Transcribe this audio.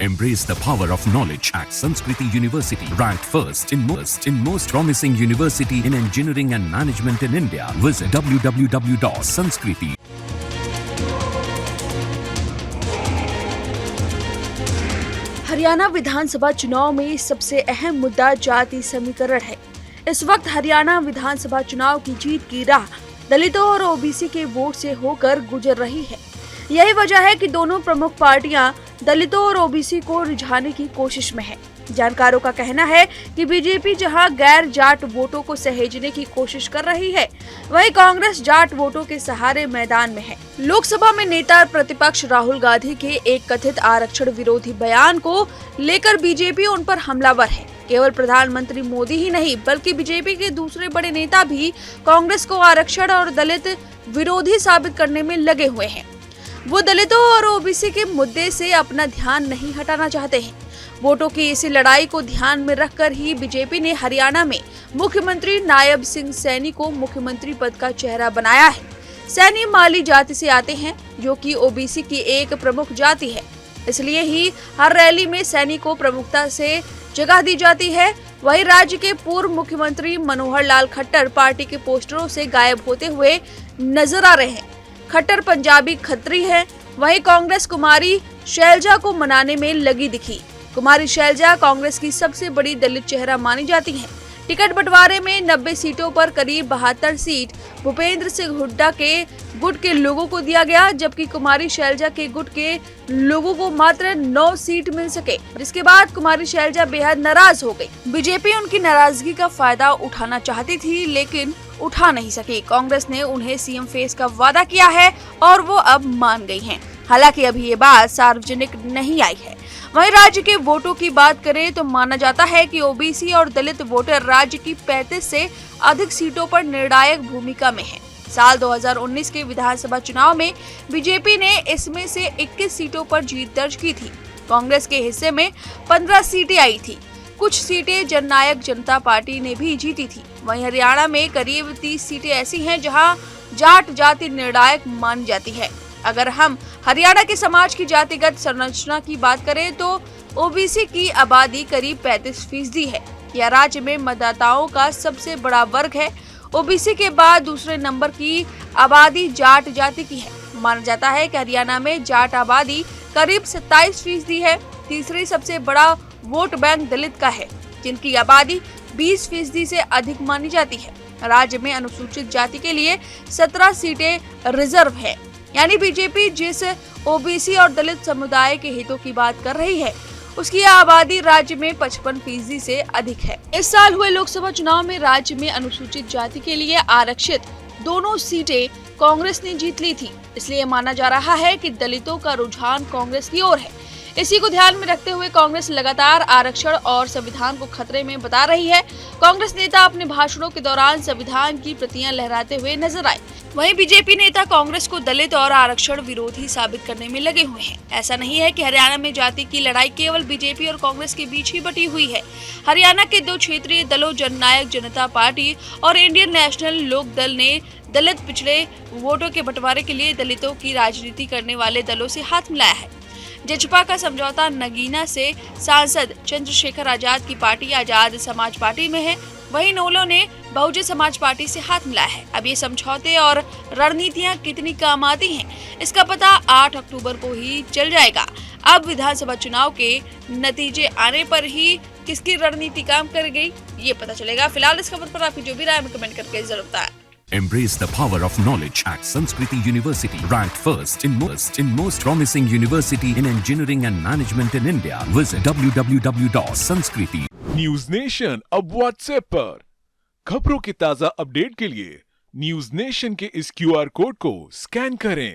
Embrace the power of knowledge at Sanskriti University, ranked first in most promising university in engineering and management in India. Visit www.sanskriti. Haryana विधानसभा चुनाव में सबसे अहम मुद्दा जाति समीकरण है। इस वक्त हरियाणा विधानसभा चुनाव की जीत की राह दलितों और ओबीसी के वोट से होकर गुजर रही है। यही वजह है कि दोनों प्रमुख पार्टियां दलितों और ओबीसी को रिझाने की कोशिश में है। जानकारों का कहना है कि बीजेपी जहां गैर जाट वोटों को सहेजने की कोशिश कर रही है, वहीं कांग्रेस जाट वोटों के सहारे मैदान में है। लोकसभा में नेता प्रतिपक्ष राहुल गांधी के एक कथित आरक्षण विरोधी बयान को लेकर बीजेपी उन पर हमलावर है। केवल प्रधानमंत्री मोदी ही नहीं, बल्कि बीजेपी के दूसरे बड़े नेता भी कांग्रेस को आरक्षण और दलित विरोधी साबित करने में लगे हुए हैं। वो दलितों और ओबीसी के मुद्दे से अपना ध्यान नहीं हटाना चाहते हैं। वोटों की इसी लड़ाई को ध्यान में रखकर ही बीजेपी ने हरियाणा में मुख्यमंत्री नायब सिंह सैनी को मुख्यमंत्री पद का चेहरा बनाया है। सैनी माली जाति से आते हैं, जो कि ओबीसी की एक प्रमुख जाति है। इसलिए ही हर रैली में सैनी को प्रमुखता से जगह दी जाती है। वहीं राज्य के पूर्व मुख्यमंत्री मनोहर लाल खट्टर पार्टी के पोस्टरों से गायब होते हुए नजर आ रहे हैं। खट्टर पंजाबी खत्री है। वहीं कांग्रेस कुमारी शैलजा को मनाने में लगी दिखी। कुमारी शैलजा कांग्रेस की सबसे बड़ी दलित चेहरा मानी जाती हैं। टिकट बंटवारे में 90 सीटों पर करीब 72 सीट भूपेंद्र सिंह हुड्डा के गुट के लोगों को दिया गया, जबकि कुमारी शैलजा के गुट के लोगों को मात्र 9 सीट मिल सके, जिसके बाद कुमारी शैलजा बेहद नाराज हो गई। बीजेपी उनकी नाराजगी का फायदा उठाना चाहती थी, लेकिन उठा नहीं सकी। कांग्रेस ने उन्हें सीएम फेस का वादा किया है और वो अब मान गई हैं। हालांकि अभी ये बात सार्वजनिक नहीं आई है। वहीं राज्य के वोटों की बात करें तो माना जाता है कि ओबीसी और दलित वोटर राज्य की 35 से अधिक सीटों पर निर्णायक भूमिका में हैं। साल 2019 के विधानसभा चुनाव में बीजेपी ने इसमें से 21 सीटों पर जीत दर्ज की थी। कांग्रेस के हिस्से में 15 सीटें आई थी। कुछ सीटें जननायक जनता पार्टी ने भी जीती थी। वहीं हरियाणा में करीब 30 सीटें ऐसी हैं जहां जाट जाति निर्णायक मानी जाती है। अगर हम हरियाणा के समाज की जातिगत संरचना की बात करें तो ओबीसी की आबादी करीब 35% है। यह राज्य में मतदाताओं का सबसे बड़ा वर्ग है। ओबीसी के बाद दूसरे नंबर की आबादी जाट जाति की है। माना जाता है कि हरियाणा में जाट आबादी करीब 27% है। तीसरी सबसे बड़ा वोट बैंक दलित का है, जिनकी आबादी 20% से अधिक मानी जाती है। राज्य में अनुसूचित जाति के लिए 17 सीटें रिजर्व है। यानी बीजेपी जिस ओबीसी और दलित समुदाय के हितों की बात कर रही है, उसकी आबादी राज्य में 55% से अधिक है। इस साल हुए लोकसभा चुनाव में राज्य में अनुसूचित जाति के लिए आरक्षित दोनों सीटें कांग्रेस ने जीत ली थी। इसलिए माना जा रहा है कि दलितों का रुझान कांग्रेस की ओर है। इसी को ध्यान में रखते हुए कांग्रेस लगातार आरक्षण और संविधान को खतरे में बता रही है। कांग्रेस नेता अपने भाषणों के दौरान संविधान की प्रतियां लहराते हुए नजर आए। वहीं बीजेपी नेता कांग्रेस को दलित और आरक्षण विरोधी साबित करने में लगे हुए हैं। ऐसा नहीं है कि हरियाणा में जाति की लड़ाई केवल बीजेपी और कांग्रेस के बीच ही बटी हुई है। हरियाणा के 2 क्षेत्रीय दलों जननायक जनता पार्टी और इंडियन नेशनल लोक दल ने दलित पिछड़े वोटों के बंटवारे के लिए दलितों की राजनीति करने वाले दलों से हाथ मिलाया है। जजपा का समझौता नगीना से सांसद चंद्रशेखर आजाद की पार्टी आजाद समाज पार्टी में है। वहीं नोलो ने बहुजन समाज पार्टी से हाथ मिलाया है। अब ये समझौते और रणनीतियां कितनी काम आती हैं, इसका पता 8 अक्टूबर को ही चल जाएगा। अब विधानसभा चुनाव के नतीजे आने पर ही किसकी रणनीति काम कर गई, ये पता चलेगा। फिलहाल इस खबर पर आपकी जो भी राय है कमेंट करके जरूर बताएं। Embrace the power of knowledge at Sanskriti University, ranked first in most promising university in engineering and management in India. Visit www.sanskriti. News nation अब व्हाट्सएप पर खबरों के ताजा अपडेट के लिए न्यूज नेशन के इस QR कोड को स्कैन करें।